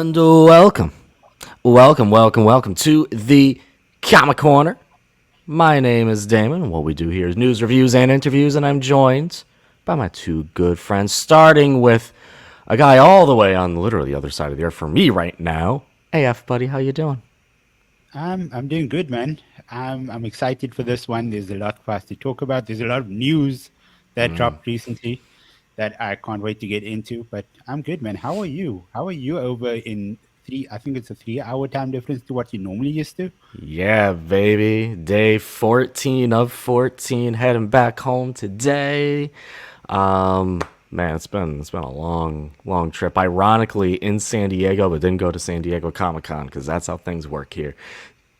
And welcome to the Comic Corner. My name is Damon. What we do here is news, reviews, and interviews, and I'm joined by my two good friends, starting with a guy all the way on literally the other side of the earth for me right now. AF, buddy, how you doing? I'm doing good, man. I'm excited for this one. There's a lot for us to talk about. There's a lot of news that dropped recently that I can't wait to get into. But I'm good, man. How are you? How are you over in three? I think it's a 3 hour time difference to what you normally used to. Yeah, baby. Day 14 of 14, heading back home today. Man, it's been a long trip. Ironically, in San Diego, but didn't go to San Diego Comic-Con because that's how things work here.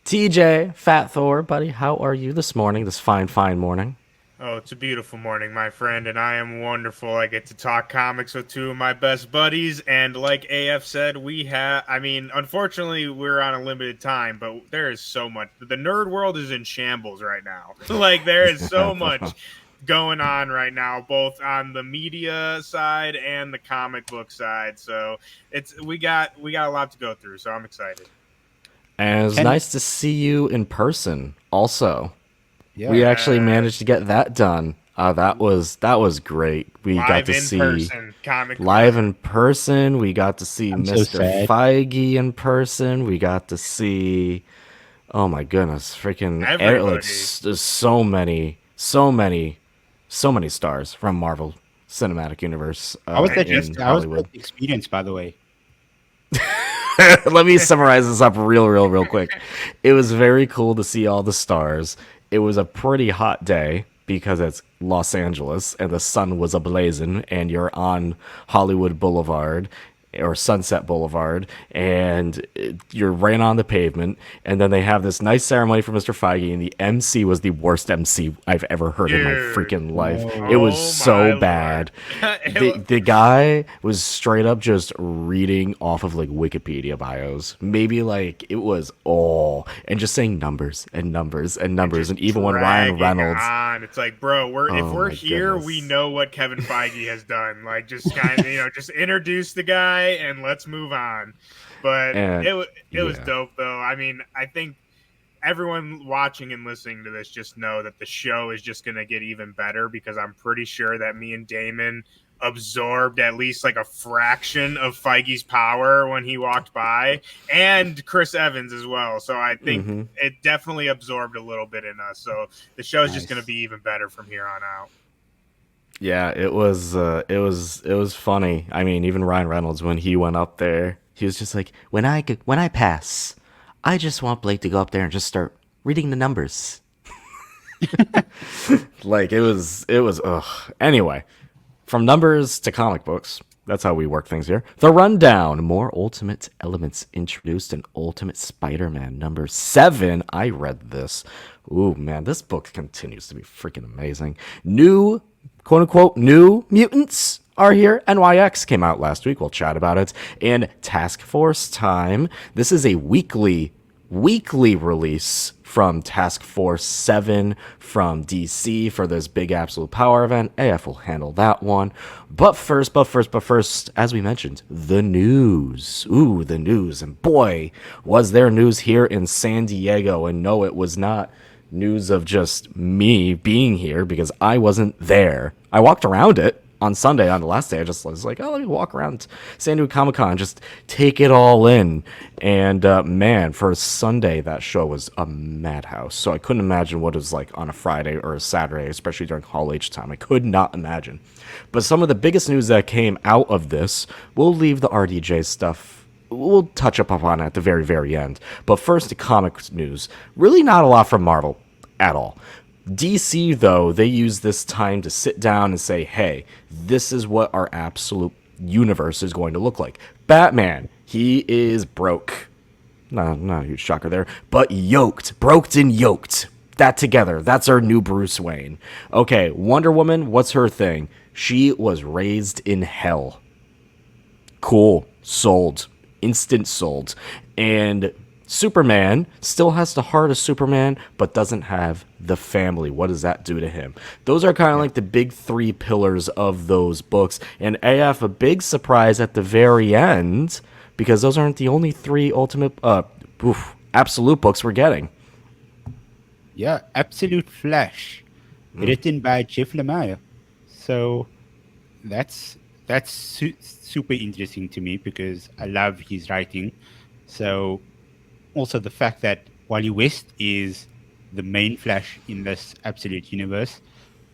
TJ, Fat Thor, buddy, how are you this morning? This fine morning. Oh, it's a beautiful morning, my friend, and I am wonderful. I get to talk comics with two of my best buddies, and like AF said, unfortunately, we're on a limited time, but there is so much. The nerd world is in shambles right now. Like, there is so much going on right now, both on the media side and the comic book side. So we got a lot to go through, so I'm excited. And it's nice to see you in person also. Yeah. We actually managed to get that done. That was great. We got to see live in person. We got to see Mr. Feige in person. We got to see, oh my goodness, freaking there's so many stars from Marvel Cinematic Universe. How was that experience, by the way? Let me summarize this up real quick. It was very cool to see all the stars. It was a pretty hot day because it's Los Angeles and the sun was ablazing, and you're on Hollywood Boulevard or Sunset Boulevard, and you're right on the pavement. And then they have this nice ceremony for Mr. Feige, and the MC was the worst MC I've ever heard in my freaking life. It was so bad. The guy was straight up just reading off of like Wikipedia bios. Maybe like it was all and just saying numbers and even when Ryan Reynolds, it's like, bro, if we're here, goodness. We know what Kevin Feige has done. Like, just kind of just introduce the guy and let's move on. But it was dope, though. I mean, I think everyone watching and listening to this just know that the show is just going to get even better, because I'm pretty sure that me and Damon absorbed at least like a fraction of Feige's power when he walked by, and Chris Evans as well. So I think it definitely absorbed a little bit in us. So the show is just going to be even better from here on out. Yeah, it was funny. I mean, even Ryan Reynolds, when he went up there, he was just like, when I pass, I just want Blake to go up there and just start reading the numbers. Like it was ugh. Anyway, from numbers to comic books, that's how we work things here. The rundown: more Ultimate elements introduced in Ultimate Spider-Man number 7. I read this. Ooh, man, this book continues to be freaking amazing. New, quote-unquote, new mutants are here. NYX came out last week. We'll chat about it. And Task Force time. This is a weekly release from Task Force VII from DC for this big Absolute Power event. AF will handle that one. But first, as we mentioned, the news. Ooh, the news. And boy, was there news here in San Diego. And no, it was not news of just me being here, because I wasn't there. I walked around it on Sunday, on the last day. I just was like, oh, let me walk around San Diego Comic-Con, just take it all in. And man, for Sunday, that show was a madhouse. So I couldn't imagine what it was like on a Friday or a Saturday, especially during Hall H time. I could not imagine. But some of the biggest news that came out of this, we'll leave the RDJ stuff, we'll touch up on it at the very end. But first, the comics news. Really not a lot from Marvel at all. DC, though, they use this time to sit down and say, hey, this is what our absolute universe is going to look like. Batman, he is broke. Not a huge shocker there, but yoked. Broked and yoked. That together. That's our new Bruce Wayne. Okay, Wonder Woman, what's her thing? She was raised in hell. Cool. Sold. Instant sold. And Superman still has the heart of Superman, but doesn't have the family. What does that do to him? Those are kind of like the big three pillars of those books. And AF, a big surprise at the very end, because those aren't the only 3 absolute books we're getting. Yeah, Absolute Flash, written by Jeff Lemire. So that's super interesting to me because I love his writing. So also the fact that Wally West is the main Flash in this Absolute universe,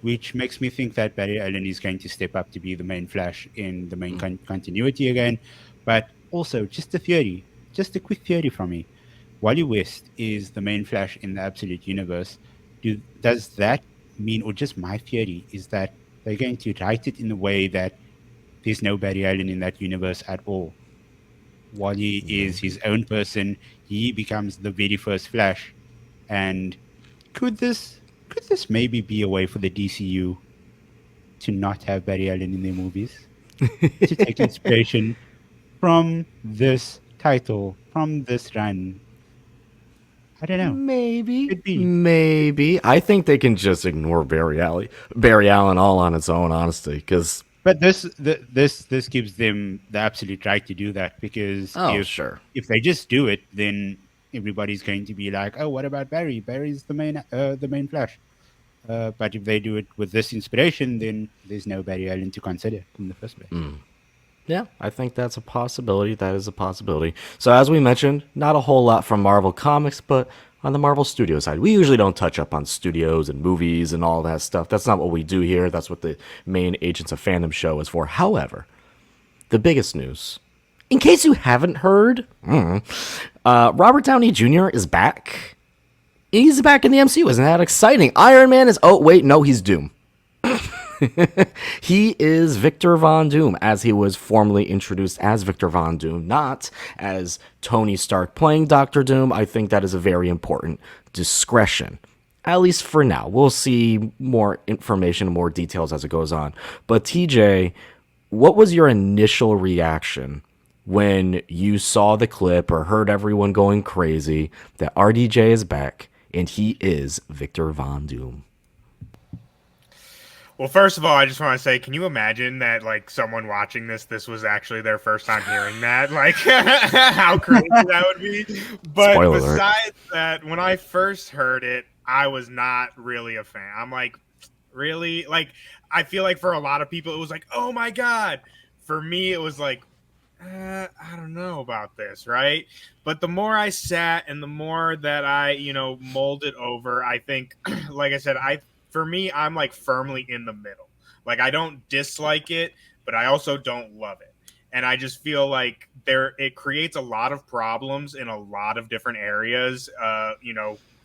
which makes me think that Barry Allen is going to step up to be the main Flash in the main continuity again. But also, just a quick theory from me. Wally West is the main Flash in the Absolute universe. Does that mean, or just my theory, is that they're going to write it in a way that there's no Barry Allen in that universe at all? Wally is his own person. He becomes the very first Flash. And could this maybe be a way for the DCU to not have Barry Allen in their movies? To take inspiration from this title, from this run? I don't know. Maybe. Could be. Maybe. I think they can just ignore Barry Allen all on its own, honestly, because... But this gives them the absolute right to do that, because if they just do it, then everybody's going to be like, oh, what about Barry? Barry's the main Flash. But if they do it with this inspiration, then there's no Barry Allen to consider in the first place. Yeah, I think that's a possibility. That is a possibility. So as we mentioned, not a whole lot from Marvel Comics, but on the Marvel Studio side, we usually don't touch up on studios and movies and all that stuff. That's not what we do here. That's what the main Agents of Fandom show is for. However, the biggest news, in case you haven't heard, Robert Downey Jr. is back. He's back in the MCU. Isn't that exciting? Iron Man is... Oh, wait, no, he's Doom. He is Victor Von Doom, as he was formally introduced as Victor Von Doom, not as Tony Stark playing Doctor Doom. I think that is a very important discretion, at least for now. We'll see more information, more details as it goes on. But TJ, what was your initial reaction when you saw the clip or heard everyone going crazy that RDJ is back and he is Victor Von Doom? Well, first of all, I just want to say, can you imagine that, like, someone watching this was actually their first time hearing that? Like, how crazy that would be. But Spoiler besides alert. that, when I first heard it, I was not really a fan. I'm like, really? Like, I feel like for a lot of people, it was like, oh my God. For me, it was like, I don't know about this, right? But the more I sat and the more that I, molded over, I think, like I said, for me, I'm like firmly in the middle. Like, I don't dislike it, but I also don't love it. And I just feel like it creates a lot of problems in a lot of different areas.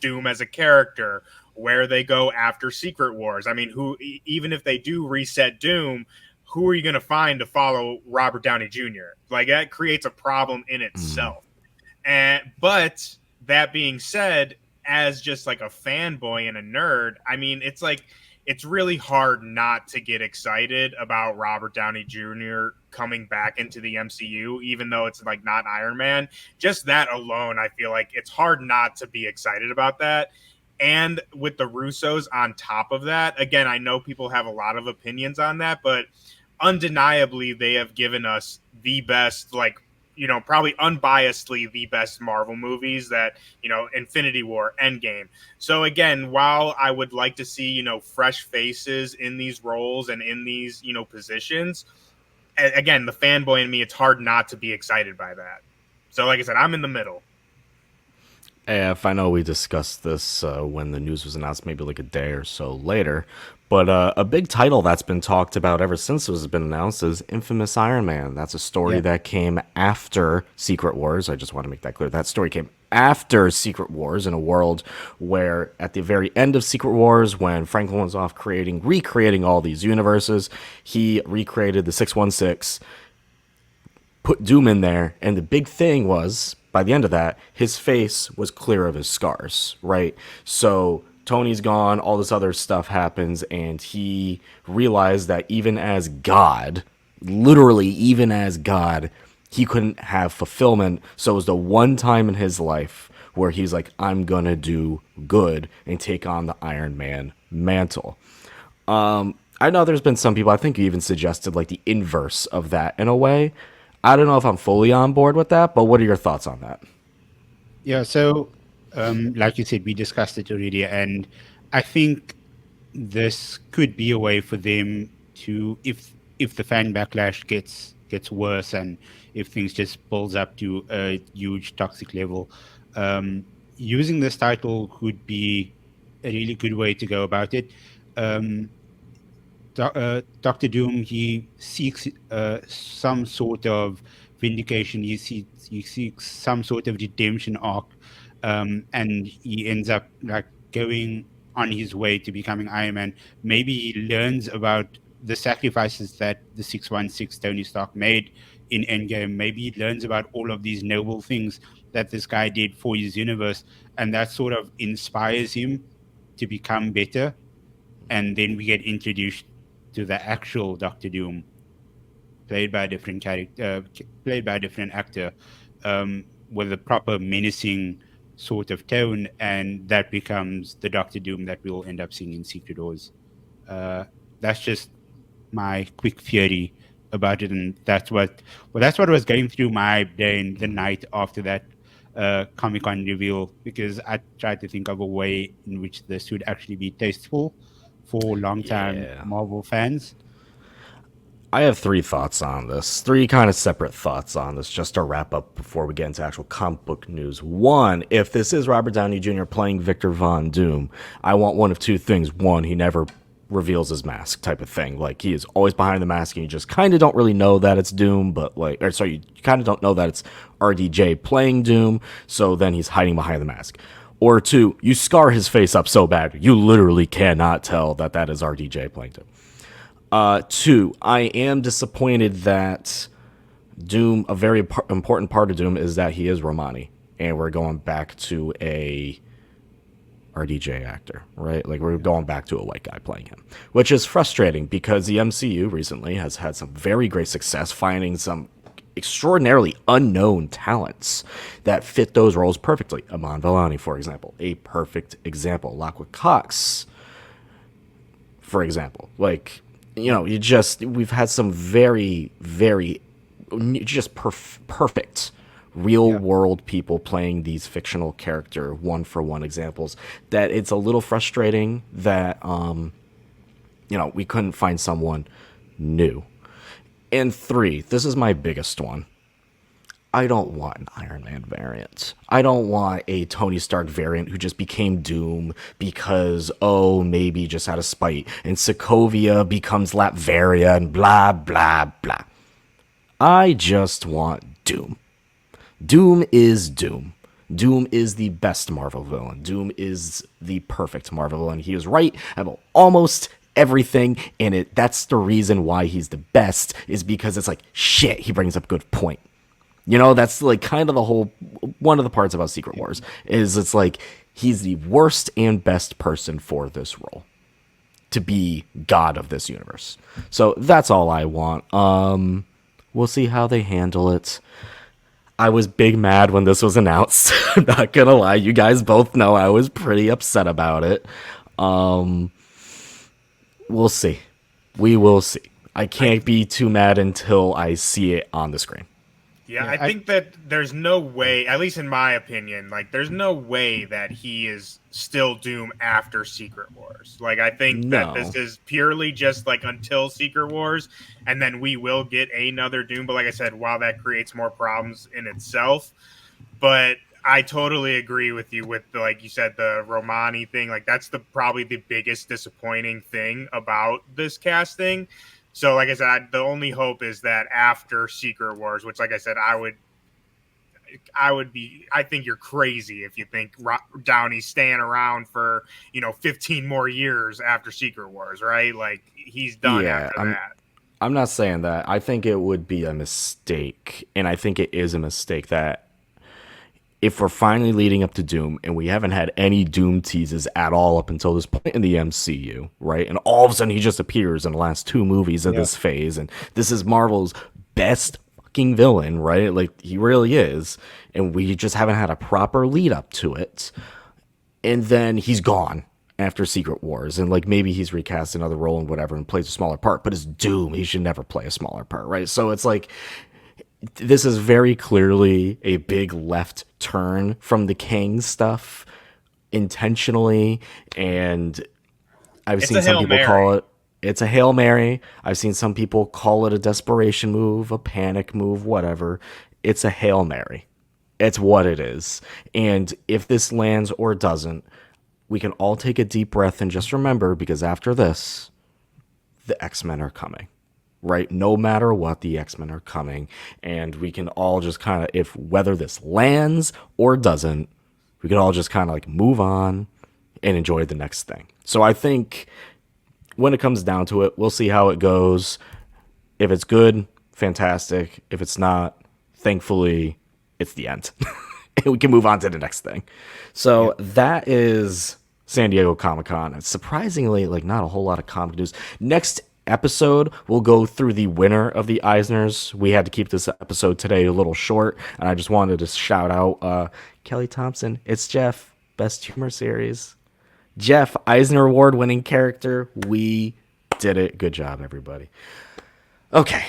Doom as a character, where they go after Secret Wars. I mean, even if they do reset Doom, who are you going to find to follow Robert Downey Jr.? Like, that creates a problem in itself. But that being said, as just like a fanboy and a nerd, I mean, it's really hard not to get excited about Robert Downey Jr. coming back into the MCU, even though it's like not Iron Man. Just that alone, I feel like it's hard not to be excited about that. And with the Russos on top of that, again, I know people have a lot of opinions on that, but undeniably, they have given us the best, probably unbiasedly the best Marvel movies that, Infinity War, Endgame. So again, while I would like to see, fresh faces in these roles and in these, positions, again, the fanboy in me, it's hard not to be excited by that. So like I said, I'm in the middle. If I know we discussed this when the news was announced, maybe like a day or so later, but a big title that's been talked about ever since it has been announced is Infamous Iron Man. That's a story that came after Secret Wars. I just want to make that clear. That story came after Secret Wars, in a world where at the very end of Secret Wars, when Franklin was off recreating all these universes, he recreated the 616, put Doom in there, and the big thing was, by the end of that, his face was clear of his scars, right? So Tony's gone, all this other stuff happens, and he realized that even as God, literally even as God, he couldn't have fulfillment. So it was the one time in his life where he's like, I'm gonna do good and take on the Iron Man mantle. I know there's been some people, I think you even suggested like the inverse of that in a way. I don't know if I'm fully on board with that, but what are your thoughts on that? Yeah, so like you said, we discussed it already, and I think this could be a way for them to, if the fan backlash gets worse and if things just builds up to a huge toxic level, using this title could be a really good way to go about it. Um, Doctor Doom, he seeks some sort of vindication. He seeks some sort of redemption arc, and he ends up like going on his way to becoming Iron Man. Maybe he learns about the sacrifices that the 616 Tony Stark made in Endgame. Maybe he learns about all of these noble things that this guy did for his universe, and that sort of inspires him to become better. And then we get introduced to the actual Doctor Doom, played by a different character, played by a different actor, with a proper menacing sort of tone, and that becomes the Doctor Doom that we'll end up seeing in Secret Wars. That's just my quick theory about it, and that's what was going through my brain the night after that Comic Con reveal, because I tried to think of a way in which this would actually be tasteful for longtime Yeah. Marvel fans. I have three thoughts on this. Three kind of separate thoughts on this, just to wrap up before we get into actual comic book news. One, if this is Robert Downey Jr. playing Victor Von Doom, I want one of two things. One, he never reveals his mask type of thing. Like, he is always behind the mask and you just kind of don't really know that it's Doom, but like, or sorry, you kind of don't know that it's RDJ playing Doom, so then he's hiding behind the mask. Or two, you scar his face up so bad, you literally cannot tell that that is RDJ playing Doom. Two, I am disappointed that Doom, a very important part of Doom is that he is Romani, and we're going back to a RDJ actor, right? Like, we're going back to a white guy playing him, which is frustrating because the MCU recently has had some very great success finding some extraordinarily unknown talents that fit those roles perfectly. Amon Vellani, for example, a perfect example. Lockwood Cox, for example. Like, you know, we've had some very, very just perfect real world people playing these fictional character one for one examples, that it's a little frustrating that we couldn't find someone new. And three, this is my biggest one. I don't want an Iron Man variant. I don't want a Tony Stark variant who just became Doom because, maybe just out of spite, and Sokovia becomes Latveria and blah, blah, blah. I just want Doom. Doom is Doom. Doom is the best Marvel villain. Doom is the perfect Marvel villain. He is right about almost everything, and that's the reason why he's the best, is because it's like, shit, he brings up a good point. You know, that's like kind of the whole, one of the parts about Secret Wars, is it's like, he's the worst and best person for this role, to be God of this universe. So that's all I want. We'll see how they handle it. I was big mad when this was announced. I'm not gonna lie. You guys both know I was pretty upset about it. We'll see. We will see. I can't be too mad until I see it on the screen. Yeah, I think that there's no way, at least in my opinion, like, there's no way that he is still Doom after Secret Wars. Like, I think that this is purely just, like, until Secret Wars, and then we will get another Doom. But like I said, while that creates more problems in itself, but I totally agree with you with, like you said, the Romani thing. Like, that's probably the biggest disappointing thing about this casting. So, like I said, the only hope is that after Secret Wars, which, like I said, I think you're crazy if you think Downey's staying around for, 15 more years after Secret Wars, right? Like, he's done after that. I'm not saying that. I think it would be a mistake, and I think it is a mistake that if we're finally leading up to Doom and we haven't had any Doom teases at all up until this point in the MCU, right? And all of a sudden he just appears in the last two movies of this phase, and this is Marvel's best fucking villain, right? Like, he really is, and we just haven't had a proper lead up to it. And then he's gone after Secret Wars, and like maybe he's recast another role and whatever and plays a smaller part, but it's Doom. He should never play a smaller part, right? So it's like, this is very clearly a big left turn from the King stuff intentionally, and I've seen some people call it, it's a Hail Mary. I've seen some people call it a desperation move, a panic move, whatever. It's a Hail Mary. It's what it is. And if this lands or doesn't, we can all take a deep breath and just remember, because after this, the X-Men are coming. Right? No matter what, the X-Men are coming. And we can all just kind of, if whether this lands or doesn't, we can all just kind of like move on and enjoy the next thing. So I think when it comes down to it, we'll see how it goes. If it's good, fantastic. If it's not, thankfully, it's the end. And we can move on to the next thing. So that is San Diego Comic-Con. Surprisingly, like not a whole lot of comic news. Next episode, we'll go through the winner of the Eisners. We had to keep this episode today a little short, and I just wanted to shout out Kelly Thompson. It's Jeff, Best Humor Series. Jeff, Eisner Award winning character. We did it. Good job, everybody. Okay.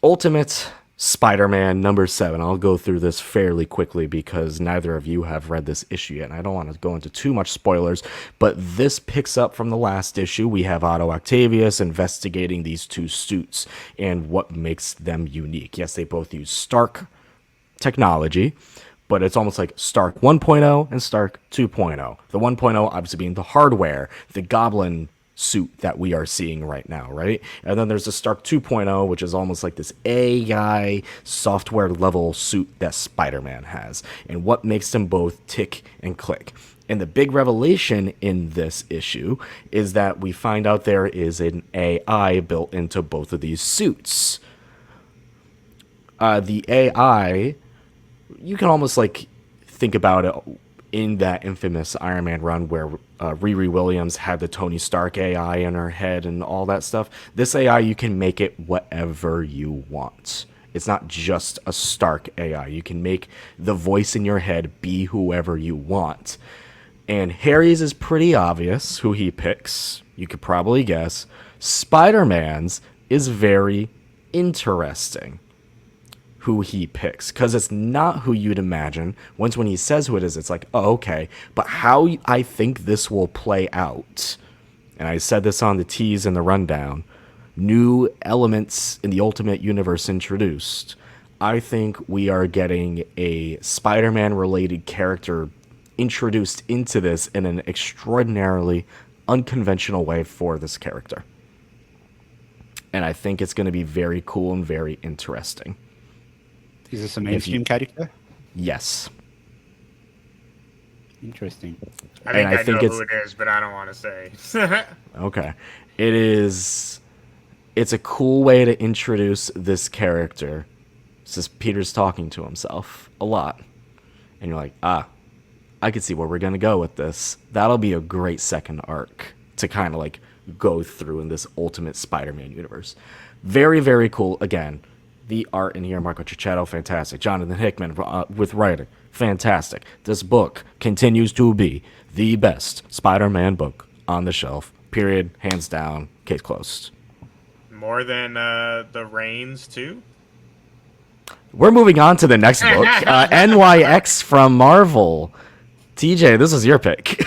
Ultimate Spider-Man number 7. I'll go through this fairly quickly because neither of you have read this issue yet, and I don't want to go into too much spoilers, but this picks up from the last issue. We have Otto Octavius investigating these two suits and what makes them unique. Yes, they both use Stark technology, but it's almost like Stark 1.0 and Stark 2.0. The 1.0 obviously being the hardware, the Goblin suit that we are seeing right now, right? And then there's the Stark 2.0, which is almost like this AI software level suit that Spider-Man has, and what makes them both tick and click. And the big revelation in this issue is that we find out there is an AI built into both of these suits. The AI, you can almost like think about it in that infamous Iron Man run where Riri Williams had the Tony Stark AI in her head and all that stuff. This AI, you can make it whatever you want. It's not just a Stark AI. You can make the voice in your head be whoever you want. And Harry's is pretty obvious who he picks. You could probably guess. Spider-Man's is very interesting who he picks, because it's not who you'd imagine. Once when he says who it is, it's like, oh, okay. But how I think this will play out, and I said this on the tease and the rundown, new elements in the Ultimate Universe introduced. I think we are getting a Spider-Man related character introduced into this in an extraordinarily unconventional way for this character. And I think it's going to be very cool and very interesting. Is this a mainstream character? Yes. Interesting. I think know who it is, but I don't want to say. Okay. It is... It's a cool way to introduce this character. It's just Peter's talking to himself a lot. And you're like, I could see where we're going to go with this. That'll be a great second arc to kind of like go through in this Ultimate Spider-Man universe. Very, very cool. Again, the art in here, Marco Cicchetto, fantastic. Jonathan Hickman with writing, fantastic. This book continues to be the best Spider-Man book on the shelf. Period. Hands down. Case closed. More than the Reigns, too? We're moving on to the next book. NYX from Marvel. TJ, this is your pick.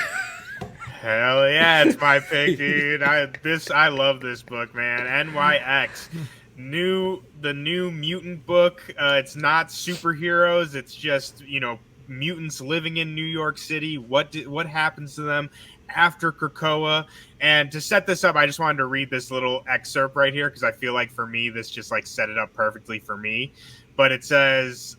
Hell yeah, it's my pick, dude. I love this book, man. NYX. The new mutant book. It's not superheroes. It's just, mutants living in New York City. What happens to them after Krakoa? And to set this up, I just wanted to read this little excerpt right here because I feel like for me, this just like set it up perfectly for me. But it says,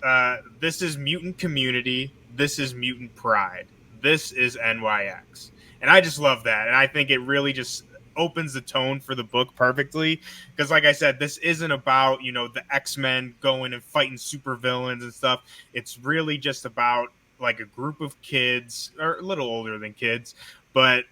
this is mutant community. This is mutant pride. This is NYX. And I just love that. And I think it really just opens the tone for the book perfectly. Because like I said, this isn't about, the X-Men going and fighting supervillains and stuff. It's really just about like a group of kids, or a little older than kids. But,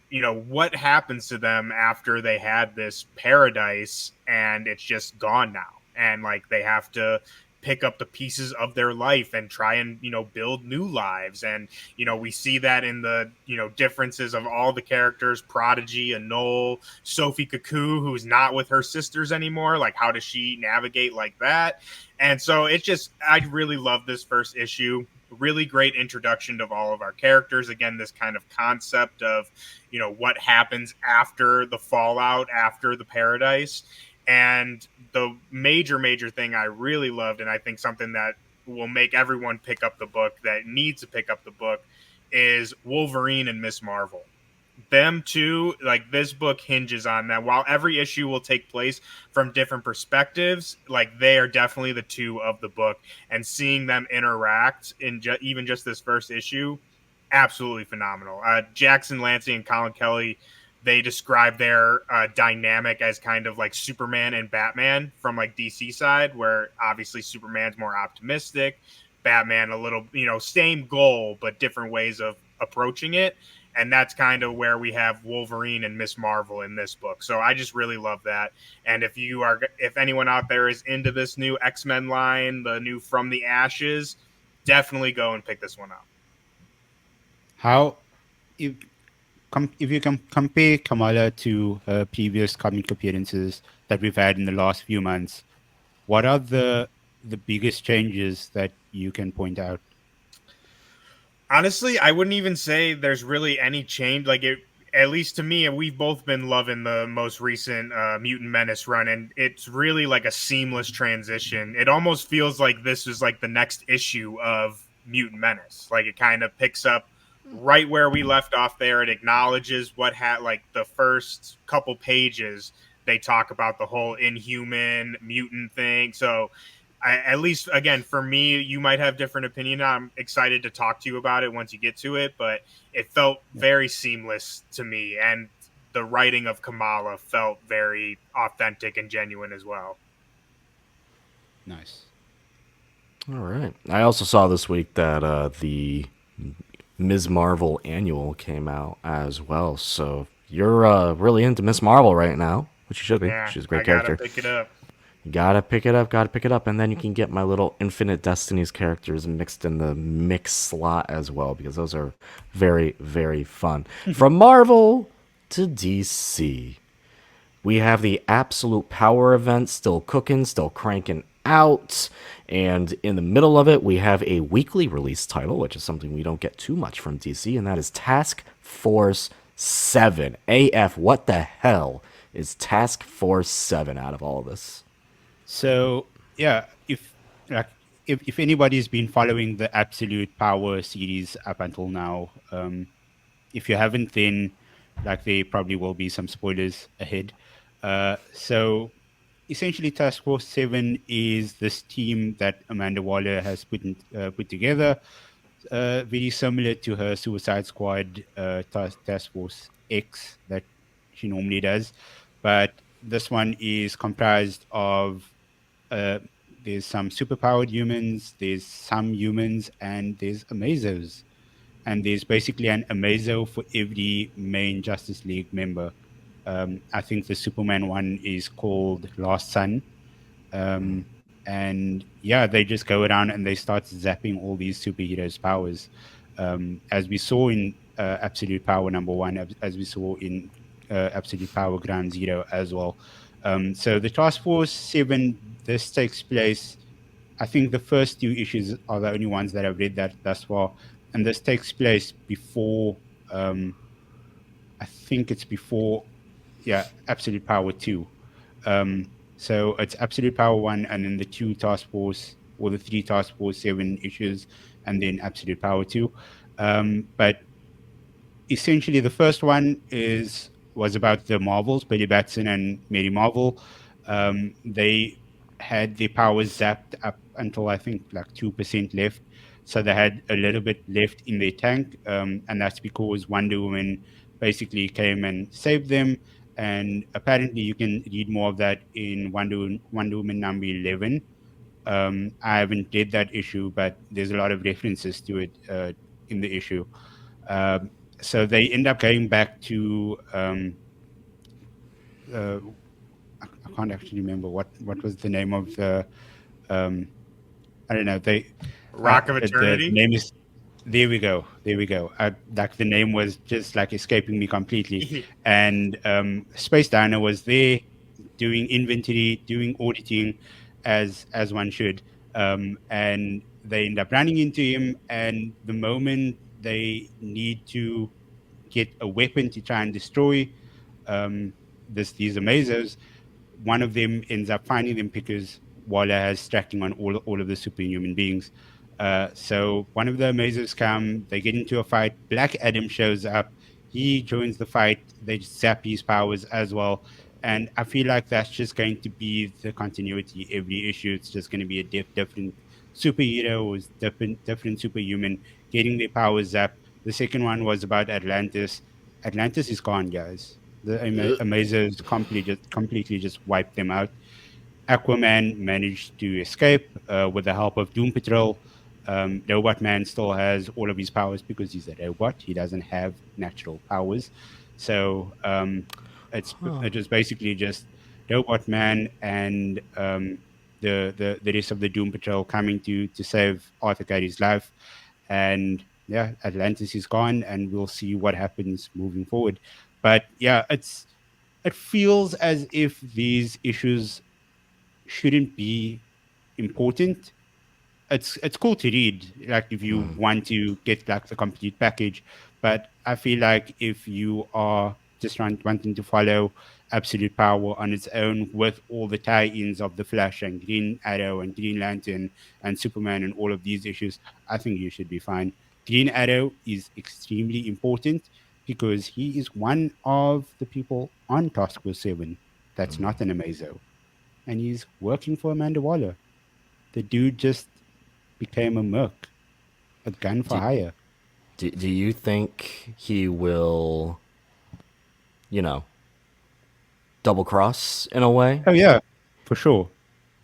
what happens to them after they had this paradise and it's just gone now. And like they have to pick up the pieces of their life and try and, build new lives. And, we see that in the, differences of all the characters, Prodigy, Anole, Sophie Cuckoo, who's not with her sisters anymore. Like, how does she navigate like that? And so I really love this first issue. Really great introduction of all of our characters. Again, this kind of concept of, what happens after the fallout, after the paradise. And the major thing I really loved, and I think something that will make everyone pick up the book, that needs to pick up the book, is Wolverine and Miss Marvel. Them two, like, this book hinges on that. While every issue will take place from different perspectives, like, they are definitely the two of the book, and seeing them interact in even just this first issue, absolutely phenomenal. Jackson Lancey and Colin Kelly, they describe their dynamic as kind of like Superman and Batman from like DC side, where obviously Superman's more optimistic, Batman a little, same goal but different ways of approaching it. And that's kind of where we have Wolverine and Miss Marvel in this book. So I just really love that. And if anyone out there is into this new X-Men line, the new From the Ashes, definitely go and pick this one up. How, if you can compare Kamala to her previous comic appearances that we've had in the last few months, what are the biggest changes that you can point out? Honestly, I wouldn't even say there's really any change. Like, it, at least to me, we've both been loving the most recent Mutant Menace run, and it's really like a seamless transition. It almost feels like this is like the next issue of Mutant Menace. Like, it kind of picks up right where we left off there. It acknowledges what had, like, the first couple pages, they talk about the whole Inhuman mutant thing. So at least, again, for me, you might have different opinion. I'm excited to talk to you about it once you get to it, but it felt very seamless to me, and the writing of Kamala felt very authentic and genuine as well. Nice. All right. I also saw this week that the Ms. Marvel annual came out as well. So you're really into Miss Marvel right now, which you should be. Yeah, She's a great I character. gotta pick it up. Gotta pick it up, and then you can get my little Infinite Destinies characters mixed in the mix slot as well, because those are very, very fun. From Marvel to DC, we have the Absolute Power event still cooking, still cranking out, and in the middle of it, we have a weekly release title, which is something we don't get too much from DC, and that is Task Force 7. AF, what the hell is Task Force 7 out of all of this? So yeah, if anybody's been following the Absolute Power series up until now, if you haven't, then there probably will be some spoilers ahead. So essentially, Task Force 7 is this team that Amanda Waller has put together, very similar to her Suicide Squad Task Force X that she normally does, but this one is comprised of there's some superpowered humans, there's some humans, and there's Amazos. And there's basically an Amazo for every main Justice League member. I think the Superman one is called Last Sun. And yeah, they just go around and they start zapping all these superheroes' powers. As we saw in Absolute Power number 1, as we saw in Absolute Power Ground Zero as well. So the Task Force 7, this takes place, I think the first 2 issues are the only ones that I've read that thus far. And this takes place before, I think it's before, Absolute Power 2. So it's Absolute Power 1, and then the 2 Task Force, or the 3 Task Force 7 issues, and then Absolute Power 2. But essentially, the first one was about the Marvels, Billy Batson and Mary Marvel. They had their powers zapped up until I think like 2% left. So they had a little bit left in their tank. And that's because Wonder Woman basically came and saved them. And apparently you can read more of that in Wonder Woman number 11. I haven't read that issue, but there's a lot of references to it in the issue. So they end up going back to I can't actually remember what was the name of the I don't know. Rock of The Eternity. name is. There we go. There we go. Like the name was just like escaping me completely. And Space Diner was there doing inventory, doing auditing, as one should. And they end up running into him. And the moment they need to get a weapon to try and destroy these Amazos, one of them ends up finding them because Waller has tracking on all of the superhuman beings. So one of the Amazers come, they get into a fight. Black Adam shows up. He joins the fight. They zap his powers as well. And I feel like that's just going to be the continuity every issue. It's just going to be a different superhero or different superhuman getting their powers zapped. The second one was about Atlantis. Atlantis is gone, guys. The Amazers completely just wiped them out. Aquaman managed to escape with the help of Doom Patrol. Robot Man still has all of his powers because he's a robot. He doesn't have natural powers. So it was basically just Robot Man and the rest of the Doom Patrol coming to save Arthur Curry's life. And yeah, Atlantis is gone, and we'll see what happens moving forward. But yeah, it feels as if these issues shouldn't be important. It's cool to read, like if you want to get like the complete package. But I feel like if you are just wanting to follow Absolute Power on its own with all the tie-ins of the Flash and Green Arrow and Green Lantern and Superman and all of these issues, I think you should be fine. Green Arrow is extremely important because he is one of the people on Task Force 7 that's not an Amazo, and he's working for Amanda Waller. The dude just became a merc, a gun for hire. Do you think he will, you know, double cross in a way? Oh yeah, for sure.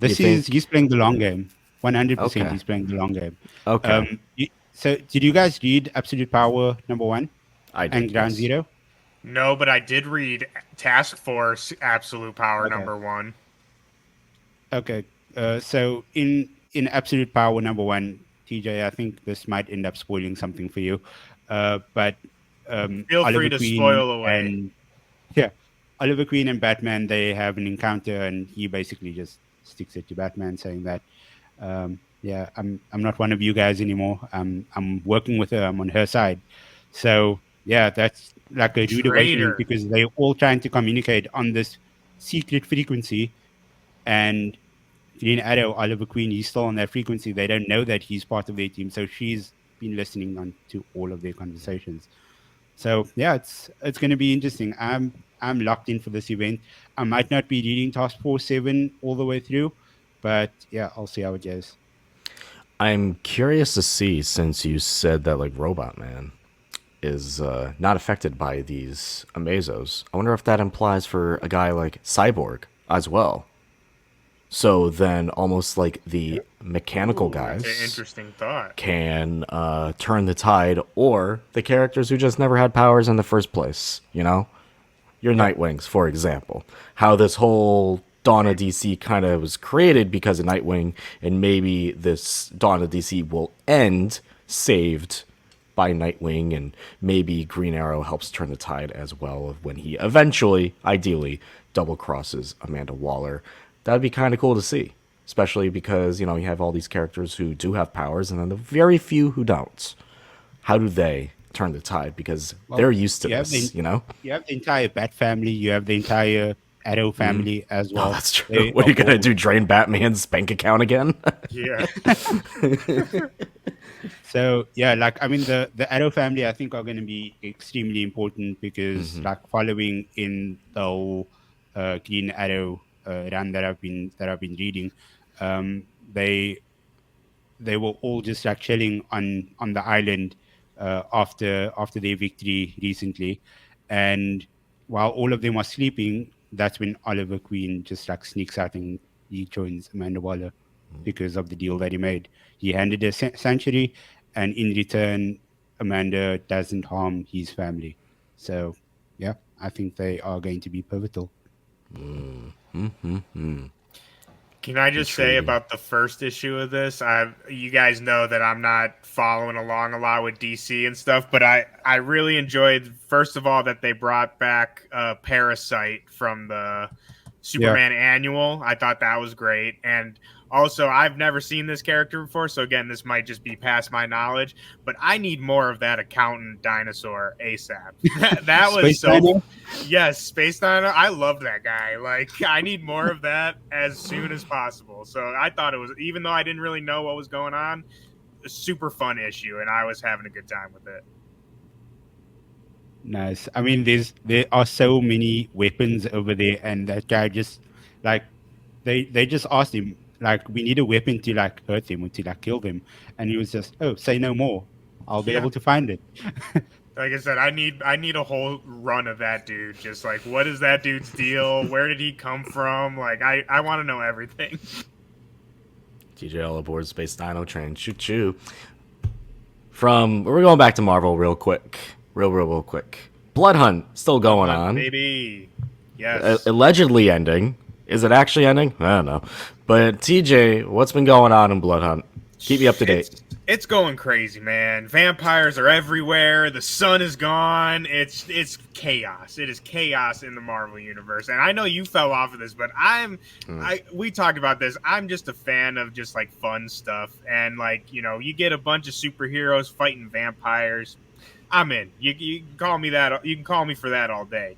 You think? He's playing the long game. 100% Okay. he's playing the long game. Okay. So did you guys read Absolute Power #1 I did. and Ground Yes. Zero? No, but I did read Task Force Absolute Power Okay. #1. Okay. So in Absolute Power #1, TJ, I think this might end up spoiling something for you. But Feel Oliver free to Queen spoil away. and yeah, Oliver Queen and Batman, they have an encounter, and he basically just sticks it to Batman, saying that, yeah, I'm not one of you guys anymore. I'm working with her. I'm on her side. So yeah, that's like a rude awakening Traitor. because they're all trying to communicate on this secret frequency, and Green Arrow, Oliver Queen, he's still on that frequency. They don't know that he's part of their team, so she's been listening on to all of their conversations. So yeah, it's going to be interesting. I'm locked in for this event. I might not be reading Task Force 7 all the way through, but yeah, I'll see how it goes. I'm curious to see, since you said that like Robot Man is not affected by these Amazos. I wonder if that implies for a guy like Cyborg as well. So then, almost like the mechanical That's an guys interesting thought. can turn the tide, or the characters who just never had powers in the first place. You know, your Nightwings, for example. How this whole Dawn of DC kind of was created because of Nightwing, and maybe this Dawn of DC will end saved by Nightwing, and maybe Green Arrow helps turn the tide as well when he eventually, ideally, double crosses Amanda Waller. That'd be kind of cool to see, especially because, you know, you have all these characters who do have powers and then the very few who don't. How do they turn the tide? Because they're used to this, you know? You have the entire Bat family. You have the entire Arrow family as well. Oh, that's true. They What are you are going to all- do? Drain Batman's bank account again? Yeah. So yeah, like I mean, the Arrow family I think are going to be extremely important because like following in the whole Green Arrow run that I've been reading, they were all just like chilling on the island after their victory recently, and while all of them are sleeping, that's when Oliver Queen just like sneaks out and he joins Amanda Waller because of the deal that he made. He handed her sanctuary, and in return, Amanda doesn't harm his family. So yeah, I think they are going to be pivotal. Can I just say about the first issue of this? You guys know that I'm not following along a lot with DC and stuff, but I really enjoyed, first of all, that they brought back Parasite from the Superman annual. I thought that was great. And also, I've never seen this character before, so again, this might just be past my knowledge, but I need more of that accountant dinosaur ASAP. That was so... Dino? Yes, Space Dino. I loved that guy. Like, I need more of that as soon as possible. So I thought it was, even though I didn't really know what was going on, a super fun issue, and I was having a good time with it. Nice. I mean, there are so many weapons over there, and that guy just, like, they just asked him, like, we need a weapon to, like, hurt them or to, like, kill them. And he was just, oh, say no more. I'll be able to find it. Like I said, I need a whole run of that dude. Just, like, what is that dude's deal? Where did he come from? Like, I want to know everything. TJ all aboard Space Dino train. Choo-choo. We're going back to Marvel real quick. Real quick. Blood Hunt still going on. Baby. Yes. Allegedly ending. Is it actually ending? I don't know. But TJ, what's been going on in Blood Hunt? Keep me up to date. It's going crazy, man. Vampires are everywhere. The sun is gone. It's chaos. It is chaos in the Marvel universe. And I know you fell off of this, but we talked about this. I'm just a fan of just, like, fun stuff. And, like, you know, you get a bunch of superheroes fighting vampires. I'm in. You can call me that. You can call me for that all day.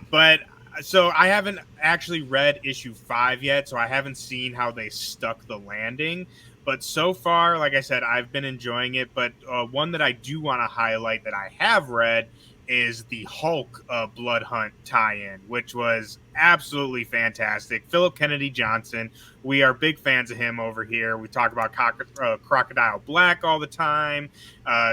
But so I haven't actually read issue 5 yet, so I haven't seen how they stuck the landing. But so far, like I said, I've been enjoying it. But one that I do want to highlight that I have read is the Hulk Blood Hunt tie-in, which was absolutely fantastic. Philip Kennedy Johnson, we are big fans of him over here. We talk about Crocodile Black all the time,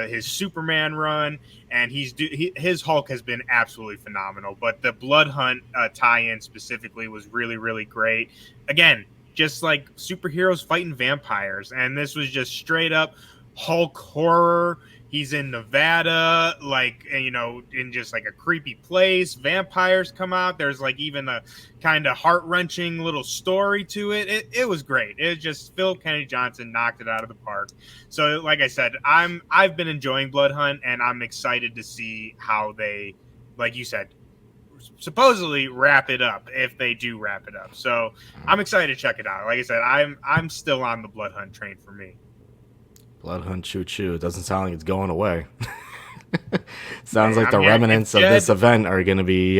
his Superman run, and his Hulk has been absolutely phenomenal. But the Blood Hunt tie-in specifically was really, really great. Again, just like superheroes fighting vampires, and this was just straight up Hulk horror. He's in Nevada, like, you know, in just like a creepy place. Vampires come out. There's like even a kind of heart-wrenching little story to it. It was great. It was just Phil Kennedy Johnson knocked it out of the park. So, like I said, I've been enjoying Blood Hunt, and I'm excited to see how they, like you said, supposedly wrap it up, if they do wrap it up. So I'm excited to check it out. Like I said, I'm still on the Blood Hunt train for me. Blood Hunt choo-choo. It doesn't sound like it's going away. Sounds like the remnants of this event are going to be,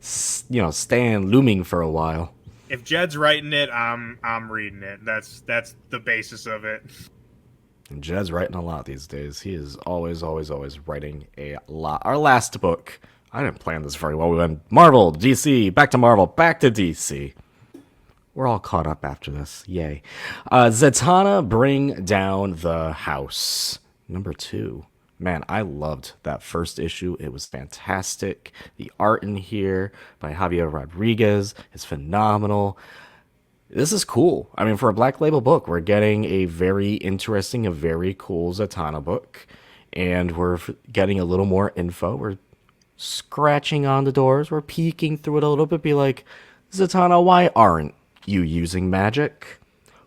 staying looming for a while. If Jed's writing it, I'm reading it. That's the basis of it. And Jed's writing a lot these days. He is always writing a lot. Our last book, I didn't plan this very well. We went Marvel, DC, back to Marvel, back to DC. We're all caught up after this. Yay. Zatanna, Bring Down the House. Number 2. Man, I loved that first issue. It was fantastic. The art in here by Javier Rodriguez is phenomenal. This is cool. I mean, for a Black Label book, we're getting a very interesting, a very cool Zatanna book. And we're getting a little more info. We're scratching on the doors. We're peeking through it a little bit. Be like, Zatanna, why aren't you using magic?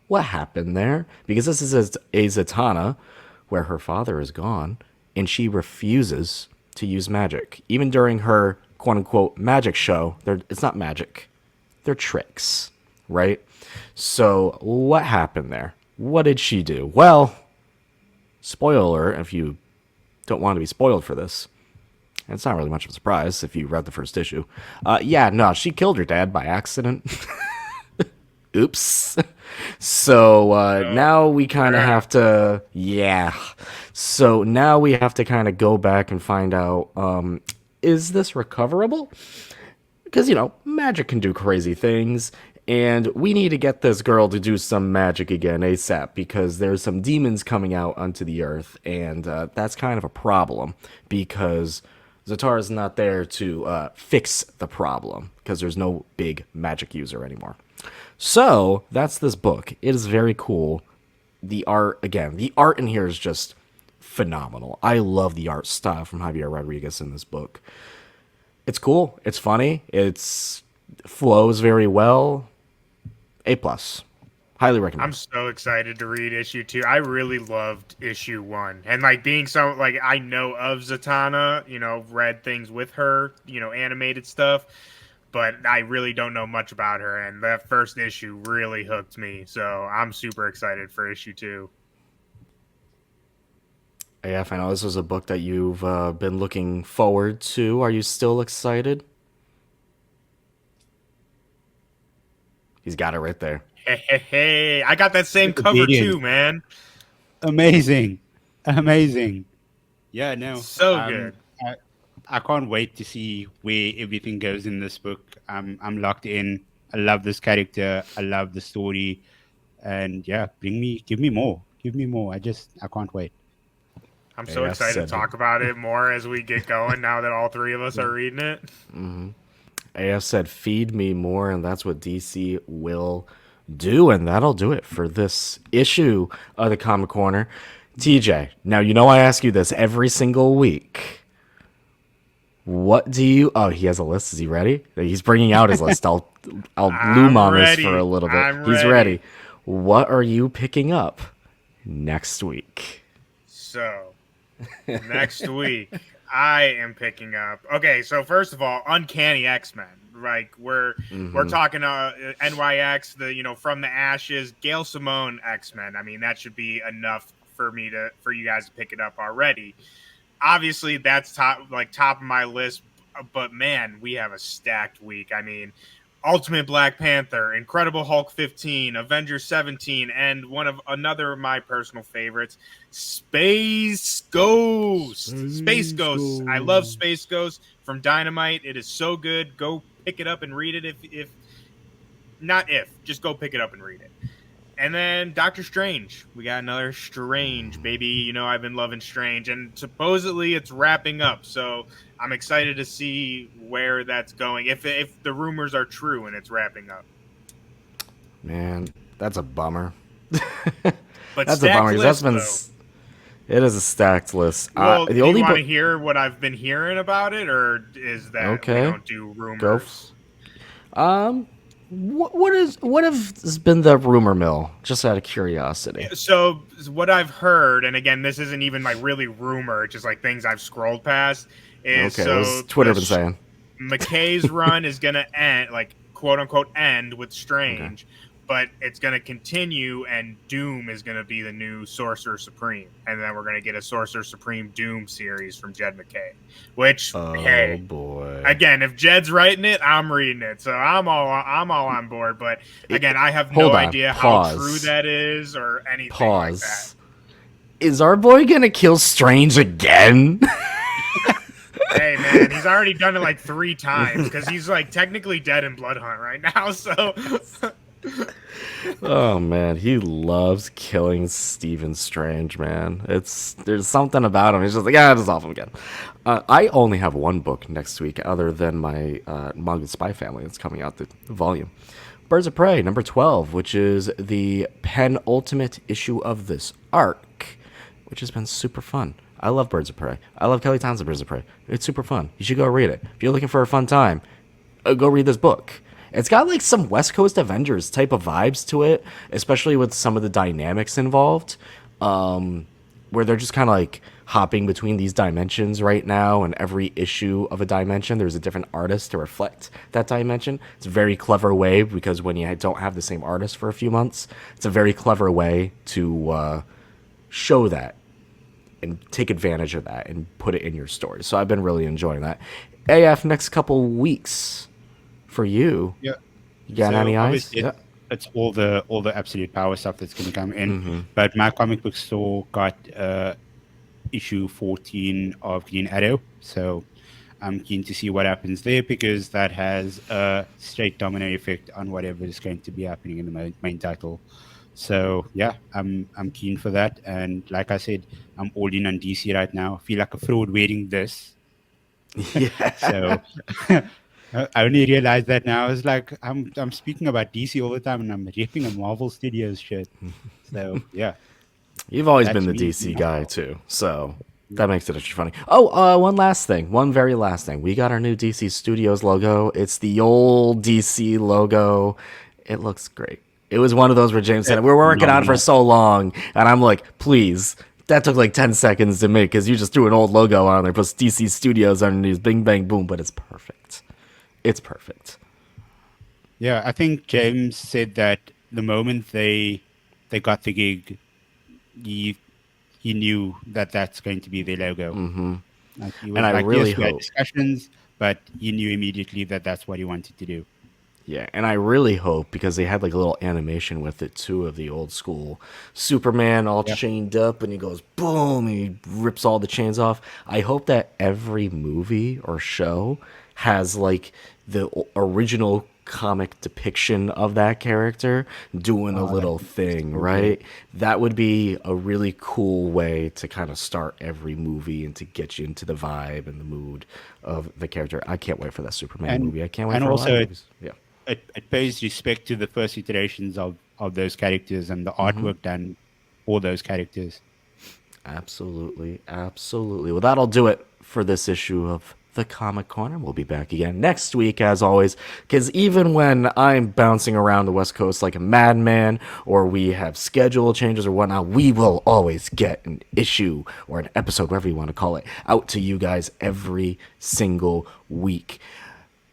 What happened there? Because this is a Zatanna where her father is gone and she refuses to use magic. Even during her quote-unquote magic show, it's not magic. They're tricks, right? So what happened there? What did she do? Well, spoiler if you don't want to be spoiled for this. And it's not really much of a surprise if you read the first issue. She killed her dad by accident. Oops. So now we kind of have to, So now we have to kind of go back and find out, is this recoverable? Because, magic can do crazy things. And we need to get this girl to do some magic again ASAP because there's some demons coming out onto the earth. And that's kind of a problem because Zatara's not there to fix the problem because there's no big magic user anymore. So that's this book. It is very cool. The art in here is just phenomenal. I love the art style from Javier Rodriguez in this book. It's cool. It's funny. It flows very well. A+. Highly recommend. I'm so excited to read issue 2. I really loved issue 1. And like being so like I know of Zatanna, read things with her, animated stuff, but I really don't know much about her, and that first issue really hooked me. So I'm super excited for issue 2. AF, I know this was a book that you've been looking forward to. Are you still excited? He's got it right there. Hey, I got that same cover too, man. Amazing. Yeah, no. So good. I can't wait to see where everything goes in this book. I'm locked in. I love this character. I love the story. And yeah, give me more. I can't wait. I'm so excited to talk about it more as we get going now that all three of us are reading it. Mm-hmm. AF said, feed me more, and that's what DC will do, and that'll do it for this issue of the Comic Corner. TJ, now I ask you this every single week. What do you... Oh, he has a list. Is he ready? He's bringing out his list. I'll loom on this for a little bit. He's ready. What are you picking up next week? So, next week, I am picking up... Okay, so first of all, Uncanny X-Men. Like, we're talking NYX, the From the Ashes, Gail Simone X-Men. I mean, that should be enough for you guys to pick it up already. Obviously, that's top of my list, but man, we have a stacked week. I mean, Ultimate Black Panther, Incredible Hulk 15, Avengers 17, and another of my personal favorites, Space Ghost. Space Ghost. I love Space Ghost from Dynamite. It is so good. Go pick it up and read it. Just go pick it up and read it. And then Doctor Strange. We got another Strange, baby. I've been loving Strange, and supposedly it's wrapping up. So I'm excited to see where that's going. If the rumors are true and it's wrapping up. Man, that's a bummer. But that's a bummer. It is a stacked list. Well, do you want to hear what I've been hearing about it, or is that okay? We don't do rumors? What has been the rumor mill? Just out of curiosity. So what I've heard, and again, this isn't even like really rumor, it's just like things I've scrolled past. Is what's Twitter been saying? McKay's run is gonna end, like quote unquote, end with Strange, but it's gonna continue, and Doom is gonna be the new Sorcerer Supreme, and then we're gonna get a Sorcerer Supreme Doom series from Jed McKay. Which, hey, boy, again, if Jed's writing it, I'm reading it, so I'm all on board. But again, I have no idea how true that is or anything like that. Is our boy gonna kill Strange again? Hey man, he's already done it like 3 times because he's like technically dead in Blood Hunt right now. So. Oh man, he loves killing Stephen Strange, man. There's something about him. He's just like, just off him again. I only have one book next week other than my Manga Spy Family that's coming out, the volume. Birds of Prey, number 12, which is the penultimate issue of this arc, which has been super fun. I love Birds of Prey. I love Kelly Townsend Birds of Prey. It's super fun. You should go read it. If you're looking for a fun time, go read this book. It's got like some West Coast Avengers type of vibes to it, especially with some of the dynamics involved, where they're just kind of like hopping between these dimensions right now, and every issue of a dimension, there's a different artist to reflect that dimension. It's a very clever way, because when you don't have the same artist for a few months, it's a very clever way to show that and take advantage of that and put it in your story. So I've been really enjoying that. AF, next couple weeks for you. Yeah. You got any eyes? It's all the absolute power stuff that's going to come in. But my comic book store got issue 14 of Green Arrow, so I'm keen to see what happens there, because that has a straight domino effect on whatever is going to be happening in the main title. So yeah, I'm keen for that. And like I said, I'm all in on DC right now. I feel like a fraud wearing this. Yeah. So I only realized that now. I was like, I'm speaking about DC all the time, and I'm ripping a Marvel Studios shit. So yeah. You've always been the DC guy too, so that makes it extra funny. Oh, one very last thing. We got our new DC Studios logo. It's the old DC logo. It looks great. It was one of those where James said, we're working on it for so long. And I'm like, please. That took like 10 seconds to make because you just threw an old logo on there, plus DC Studios underneath, bing, bang, boom, but it's perfect. It's perfect. Yeah, I think James said that the moment they got the gig, he knew that that's going to be their logo. Mm-hmm. Like he was and I like, really yes, we had hope. discussions, but he knew immediately that that's what he wanted to do. Yeah, and I really hope, because they had like a little animation with it too of the old school Superman all chained up and he goes boom and he rips all the chains off. I hope that every movie or show has like the original comic depiction of that character doing a little thing, so right? Cool. That would be a really cool way to kind of start every movie and to get you into the vibe and the mood of the character. I can't wait for that Superman movie. I can't wait for a lot of movies. Yeah. It pays respect to the first iterations of those characters and the artwork done for those characters. Absolutely. Absolutely. Well, that'll do it for this issue of the Comic Corner. We'll be back again next week, as always, because even when I'm bouncing around the West Coast like a madman, or we have schedule changes or whatnot, we will always get an issue or an episode, whatever you want to call it, out to you guys every single week.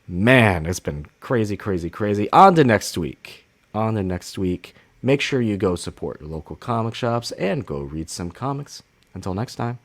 Man, it's been crazy, crazy, crazy. On to next week. Make sure you go support your local comic shops and go read some comics. Until next time.